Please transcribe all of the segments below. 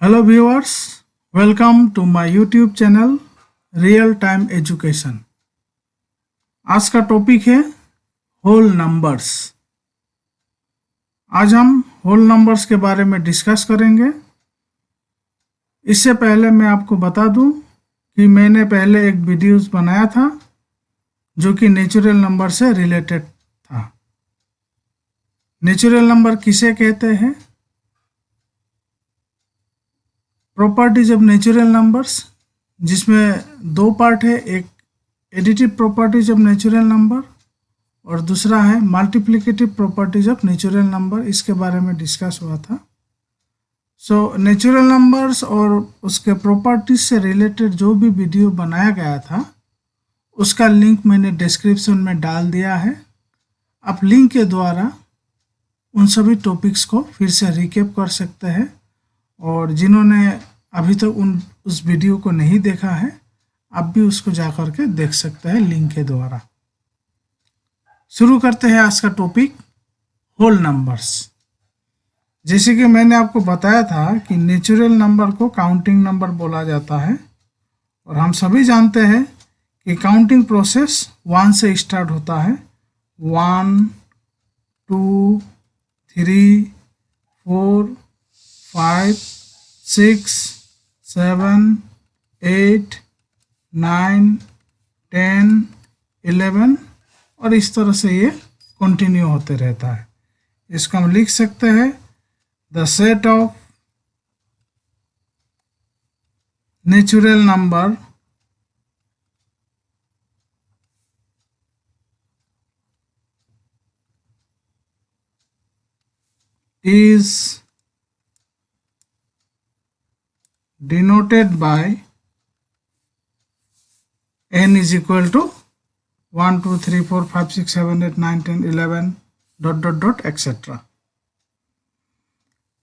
Hello viewers, welcome to my YouTube channel real time education. आज का topic है whole numbers. आज हम होल नंबर्स के बारे में डिस्कस करेंगे। इससे पहले मैं आपको बता दूं कि मैंने पहले एक वीडियोस बनाया था जो कि नेचुरल नंबर से रिलेटेड था। नेचुरल नंबर किसे कहते हैं? प्रॉपर्टीज ऑफ नेचुरल नंबर्स, जिसमें दो पार्ट है, एक additive properties of natural number और दूसरा है multiplicative properties of natural number. इसके बारे में डिस्कस हुआ था। नेचुरल नंबर्स और उसके प्रॉपर्टीज से रिलेटेड जो भी वीडियो बनाया गया था उसका लिंक मैंने डिस्क्रिप्शन में डाल दिया है। आप लिंक के द्वारा उन सभी टॉपिक्स को फिर से रिकैप कर सकते हैं, और जिन्होंने अभी तक उस वीडियो को नहीं देखा है आप भी उसको जा कर के देख सकते हैं लिंक के द्वारा। शुरू करते हैं आज का टॉपिक, होल नंबर्स। जैसे कि मैंने आपको बताया था कि नेचुरल नंबर को काउंटिंग नंबर बोला जाता है, और हम सभी जानते हैं कि काउंटिंग प्रोसेस 1 से स्टार्ट होता है। 1 2 3 4 5 6 7 8 9 10 11 और इस तरह से ये कंटिन्यू होते रहता है। इसको हम लिख सकते हैं the set of natural number is denoted by n is equal to 1 2 3 4 5 6 7 8 9 10 11 dot dot dot etcetera.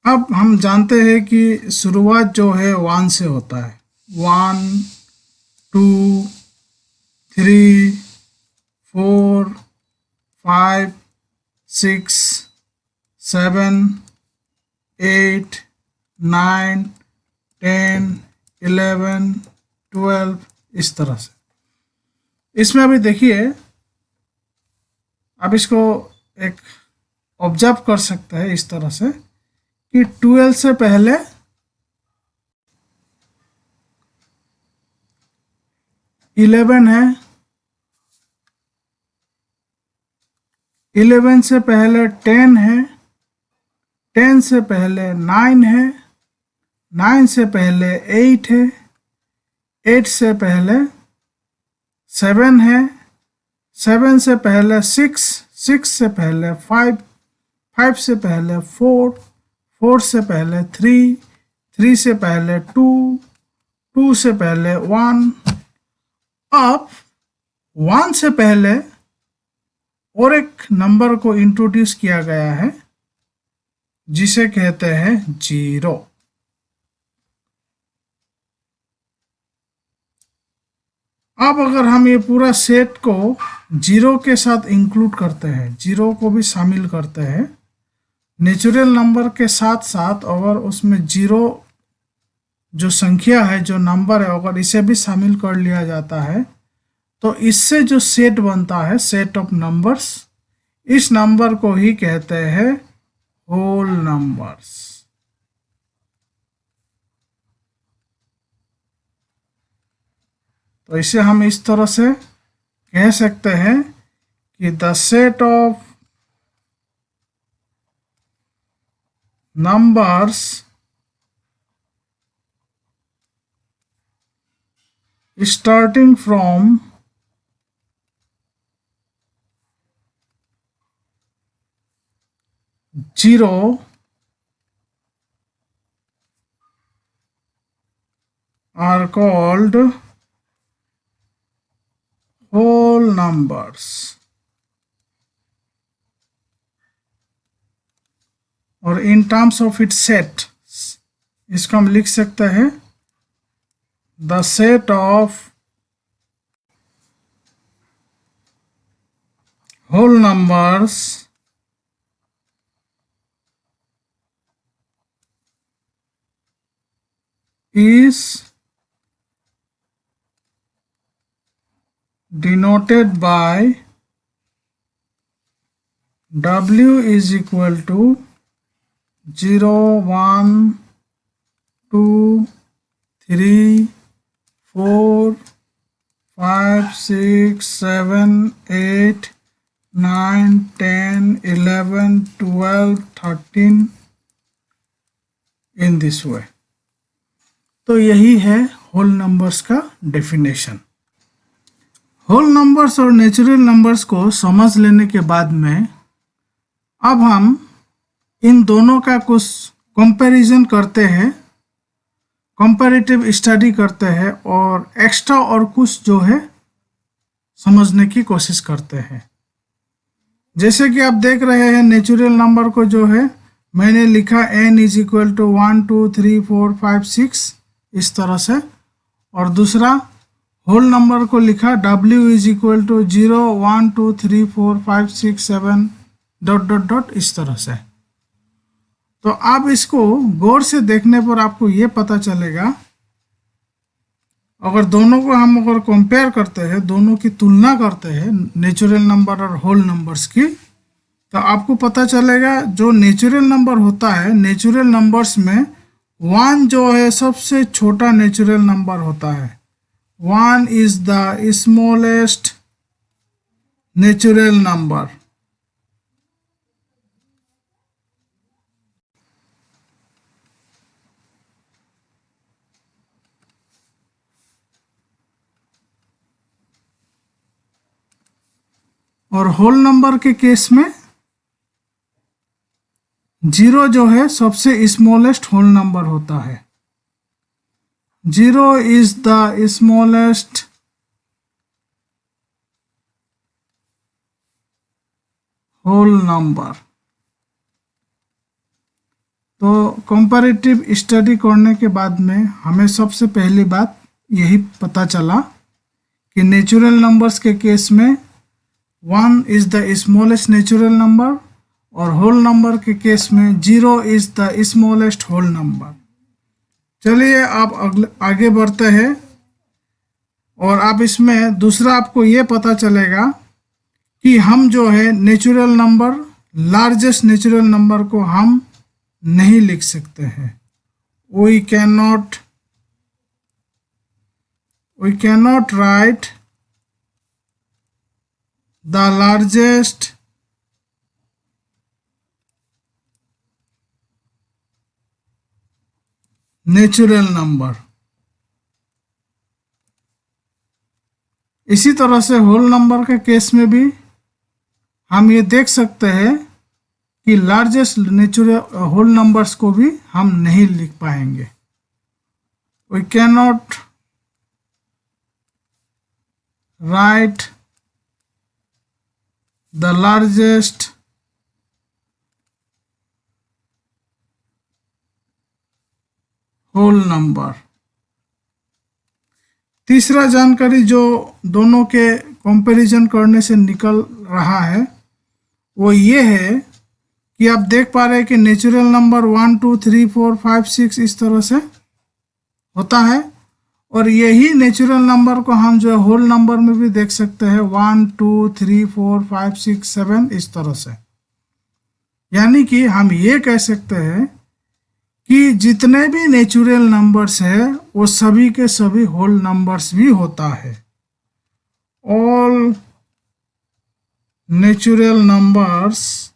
अब हम जानते हैं कि शुरुआत जो है 1 से होता है। 1 2 3 4 5 6 7 8 9 10 11 12 इस तरह से। इसमें अभी देखिए, आप इसको एक ऑब्जर्व कर सकते हैं इस तरह से कि 12 से पहले 11 है, 11 से पहले 10 है, 10 से पहले 9 है, 9 से पहले 8 है, 8 से पहले 7 है, 7 से पहले 6, 6 से पहले 5, 5 से पहले 4, 4 से पहले 3, 3 से पहले 2, 2 से पहले 1। अब 1 से पहले और एक नंबर को इंट्रोड्यूस किया गया है जिसे कहते हैं 0। अब अगर हम ये पूरा सेट को 0 के साथ इंक्लूड करते हैं, 0 को भी शामिल करते हैं नेचुरल नंबर के साथ साथ, अगर उसमें 0 जो संख्या है, जो नंबर है, अगर इसे भी शामिल कर लिया जाता है तो इससे जो सेट बनता है, सेट ऑफ नंबर्स, इस नंबर को ही कहते हैं होल नंबर्स। तो इसे हम इस तरह से कह सकते हैं कि the set of numbers starting from 0 are called whole numbers, और in terms of its set इसको हम लिख सकते हैं the set of whole numbers is denoted by W is equal to 0, 1, 2, 3, 4, 5, 6, 7, 8, 9, 10, 11, 12, 13 in this way. तो यही है होल नंबर्स का डेफिनेशन। होल नंबर्स और नेचुरल नंबर्स को समझ लेने के बाद में अब हम इन दोनों का कुछ कंपैरिजन करते हैं, कंपैरेटिव स्टडी करते हैं और एक्स्ट्रा और कुछ जो है समझने की कोशिश करते हैं। जैसे कि आप देख रहे हैं नेचुरल नंबर को जो है मैंने लिखा n इज इक्वल टू 1, 2, 3, 4, 5, 6 इस तरह से, और दूसरा होल नंबर को लिखा w is equal to 0, 1, 2, 3, 4, 5, 6, 7 dot dot dot इस तरह से। तो आप इसको गौर से देखने पर आपको ये पता चलेगा, अगर दोनों को हम अगर कंपेयर करते हैं, दोनों की तुलना करते हैं नेचुरल नंबर और होल नंबर्स की, तो आपको पता चलेगा जो नेचुरल नंबर होता है, नेचुरल नंबर्स में 1 जो है सबसे छोटा नेचुरल नंबर होता है। 1 is the smallest natural number. और होल नंबर के केस में 0 जो है सबसे स्मॉलेस्ट होल नंबर होता है। 0 is the smallest whole number. तो कंपैरेटिव स्टडी करने के बाद में हमें सबसे पहली बात यही पता चला कि नेचुरल नंबर्स के केस में 1 is the smallest natural number और होल नंबर के केस में 0 is the smallest whole number. चलिए आप आगे बढ़ते हैं और आप इसमें दूसरा आपको ये पता चलेगा कि हम जो है natural number, largest natural number को हम नहीं लिख सकते हैं। We can not write the largest natural number। इसी तरह से होल नंबर के केस में भी हम ये देख सकते हैं कि लार्जेस्ट नेचुरल होल नंबर्स को भी हम नहीं लिख पाएंगे। We can not write the largest whole number। तीसरा जानकारी जो दोनों के कंपैरिजन करने से निकल रहा है वो ये है कि आप देख पा रहे हैं कि नेचुरल नंबर 1, 2, 3, 4, 5, 6 इस तरह से होता है, और यही नेचुरल नंबर को हम जो है होल नंबर में भी देख सकते हैं 1, 2, 3, 4, 5, 6, 7 इस तरह से। यानी कि हम ये कह सकते हैं कि जितने भी नेचुरल नंबर्स है वो सभी के सभी होल नंबर्स भी होता है। All natural numbers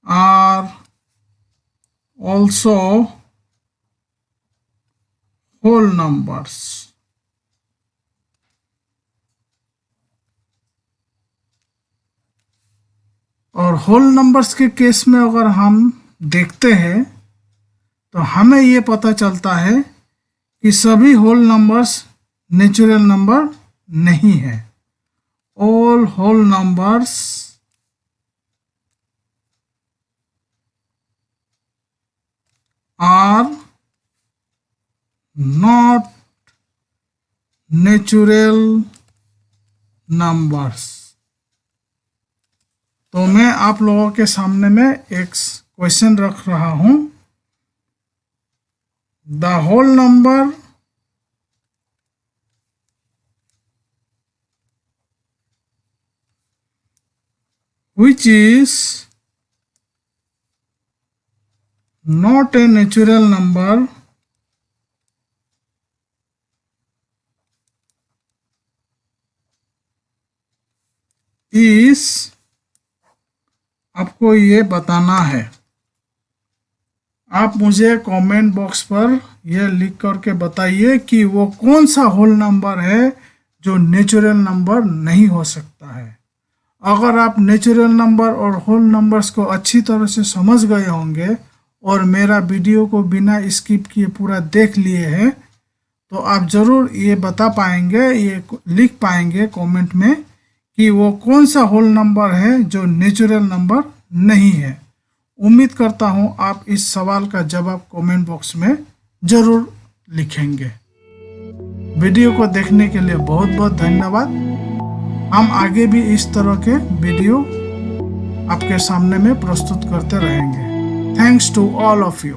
are also whole numbers। और होल नंबर्स के केस में अगर हम देखते हैं तो हमें ये पता चलता है कि सभी होल नंबर्स नेचुरल नंबर नहीं है। All whole numbers are not natural numbers। तो मैं आप लोगों के सामने में एक क्वेश्चन रख रहा हूं। The whole number which is not a natural number is, आपको ये बताना है। आप मुझे कमेंट बॉक्स पर यह लिख करके बताइए कि वो कौन सा होल नंबर है जो नेचुरल नंबर नहीं हो सकता है। अगर आप नेचुरल नंबर और होल नंबर्स को अच्छी तरह से समझ गए होंगे और मेरा वीडियो को बिना स्किप किए पूरा देख लिए हैं, तो आप ज़रूर ये बता पाएंगे, ये लिख पाएंगे कमेंट में कि वो कौन सा होल नंबर है जो नेचुरल नंबर नहीं है। उम्मीद करता हूँ आप इस सवाल का जवाब कमेंट बॉक्स में ज़रूर लिखेंगे। वीडियो को देखने के लिए बहुत बहुत धन्यवाद। हम आगे भी इस तरह के वीडियो आपके सामने में प्रस्तुत करते रहेंगे। Thanks to all of you.